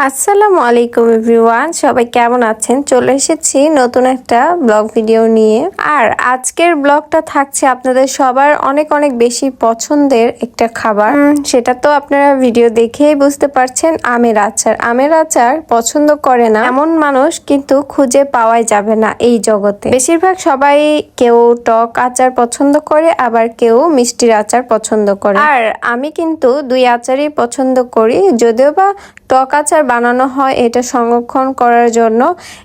আসসালামু আলাইকুম এভরিওয়ান, সবাই কেমন আছেন? চলে এসেছি নতুন একটা ব্লগ ভিডিও নিয়ে। আর আজকের ব্লগটা থাকছে আপনাদের সবার অনেক অনেক বেশি পছন্দের একটা খাবার। সেটা তো আপনারা ভিডিও দেখেই বুঝতে পারছেন, আমের আচার। আমের আচার পছন্দ করে না এমন মানুষ কিন্তু খুঁজে পাওয়াই যাবে না এই জগতে। বেশিরভাগ সবাই কেউ টক আচার পছন্দ করে, আবার কেউ মিষ্টির আচার পছন্দ করে। আর আমি কিন্তু দুই আচারই পছন্দ করি, যদিও বা টক আচার বানানো হয় এটা সংরক্ষণ করার জন্য,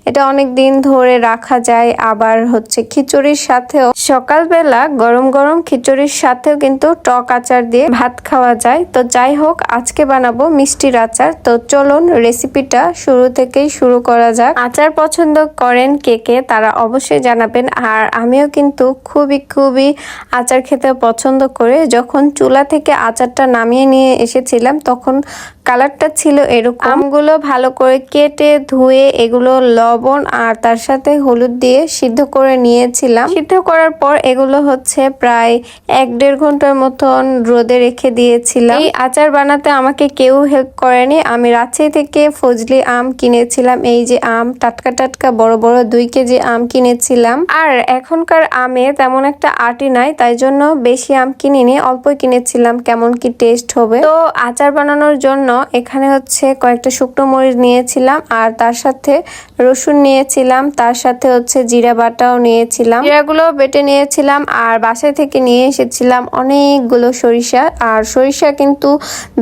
এটা অনেক দিন ধরে রাখা যায়। আবার হচ্ছে খিচুড়ির সাথেও, সকালবেলা গরম গরম খিচুড়ির সাথেও কিন্তু টক আচার দিয়ে ভাত খাওয়া যায়। তো যাই হোক, আজকে বানাবো মিষ্টির আচার। তো চলুন রেসিপিটা শুরু থেকেই শুরু করা যাক। আচার পছন্দ করেন কে কে তারা অবশ্যই জানাবেন। আর আমিও কিন্তু খুবই আচার খেতে পছন্দ করে। যখন চুলা থেকে আচারটা নামিয়ে নিয়ে এসেছিলাম তখন কালারটা ছিল এরকম। আমগুলো ভালো করে কেটে ধুয়ে এগুলো লবণ আর তার সাথে হলুদ দিয়ে সিদ্ধ করে নিয়েছিলাম। সিদ্ধ করার পর এগুলো হচ্ছে প্রায় 1-1.5 ঘন্টার মতন রোদে রেখে দিয়েছিলাম। এই আচার বানাতে আমাকে কেউ হেল্প করেনি। আমি রাজশাহী থেকে ফজলি আম কিনেছিলাম। এই যে আম, টাটকা বড় বড় 2 কেজি আম কিনেছিলাম। আর এখনকার আমে তেমন একটা আটি নাই, তাই জন্য বেশি আম কিনিনি, অল্পই কিনেছিলাম। কেমন কি টেস্ট হবে। তো আচার বানানোর জন্য এখানে হচ্ছে কয়েকটা শুকনো মরিচ নিয়েছিলাম, আর তার সাথে রসুন নিয়েছিলাম, তার সাথে হচ্ছে জিরা বাটাও নিয়েছিলাম। জিরাগুলো বেটে নিয়েছিলাম। আর বাসায় থেকে নিয়ে এসেছিলাম অনেকগুলো সরিষা। আর সরিষা কিন্তু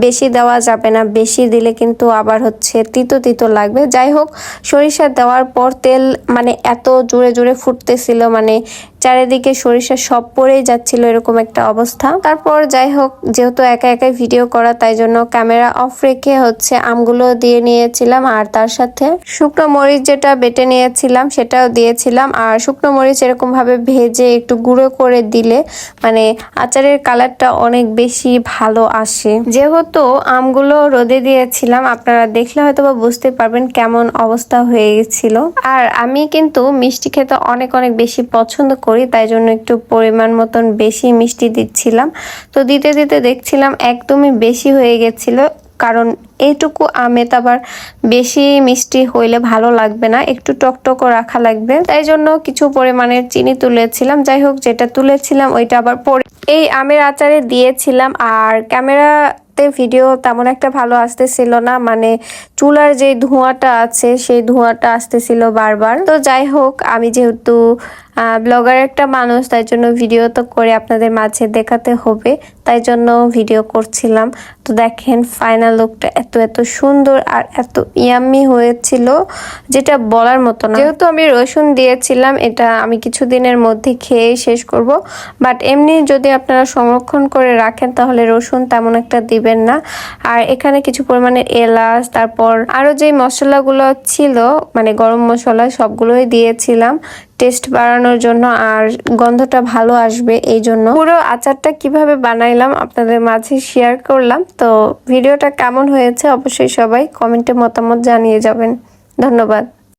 বেশি দেওয়া যাবে না, বেশি দিলে কিন্তু আবার হচ্ছে তিতো লাগবে। যাই হোক, সরিষা দেওয়ার পর তেল মানে এত জোরে ফুটতেছিল, মানে চারিদিকে সরিষা সব পড়েই যাচ্ছিল, এরকম একটা অবস্থা। তারপর যাই হোক, যেহেতু একাই ভিডিও করা, তাই জন্য ক্যামেরা অফ রেখে হচ্ছে আমগুলো দিয়ে নিয়েছিলাম। আর তার সাথে শুকনো মরিচ যেটা বেটে নিয়েছিলাম সেটাও দিয়েছিলাম। আর শুকনো মরিচ এরকম ভাবে ভেজে একটু গুঁড়ো করে দিলে মানে আচারের কালারটা অনেক বেশি ভালো আসে। যেহেতু আমগুলো রোদে দিয়েছিলাম, আপনারা দেখলে হয়তো বা বুঝতে পারবেন কেমন অবস্থা হয়ে গেছিল। আর আমি কিন্তু মিষ্টি খেতে অনেক বেশি পছন্দ করি, তাই জন্য একটু পরিমাণ মতন বেশি মিষ্টি দিচ্ছিলাম। তো দিতে দেখছিলাম একদমই বেশি হয়ে গেছিল, কারণ এইটুকু আমেত আবার বেশি মিষ্টি হইলে ভালো লাগবে না, একটু টকটকও রাখা লাগবে। তাই জন্য কিছু পরিমাণের চিনি তুলেছিলাম। যাই হোক, যেটা তুলেছিলাম ওইটা আবার পরে এই আমের আচারে দিয়েছিলাম। আর ক্যামেরাতে ভিডিও তেমন একটা ভালো আসতেছিল না, মানে চুলার যে ধোঁয়াটা আছে সেই ধোঁয়াটা আসতেছিল বারবার। তো যাই হোক, আমি যেহেতু ব্লগার একটা মানুষ, তাই জন্য ভিডিও তো করে আপনাদের মাঝে দেখাতে হবে, তাই জন্য ভিডিও করছিলাম। তো দেখেন ফাইনাল লুকটা এত সুন্দর আর এত ইয়াম্মি হয়েছিল, যেটা বলার মতো না। যেহেতু আমি রসুন দিয়েছিলাম, এটা আমি কিছুদিনের মধ্যে খেয়ে শেষ করব। বাট এমনি যদি আপনারা সংরক্ষণ করে রাখেন তাহলে রসুন তেমন একটা দিবেন না। আর এখানে কিছু পরিমাণে এলাচ, তারপর আরো যে মশলাগুলো ছিল মানে গরম মশলা, সবগুলোই দিয়েছিলাম টেস্ট বাড়ানোর জন্য আর গন্ধটা ভালো আসবে এই জন্য। পুরো আচারটা কিভাবে বানাইলাম আপনাদের মাঝে শেয়ার করলাম। তো ভিডিওটা কেমন হয়েছে অবশ্যই সবাই কমেন্টে মতামত জানিয়ে যাবেন। ধন্যবাদ।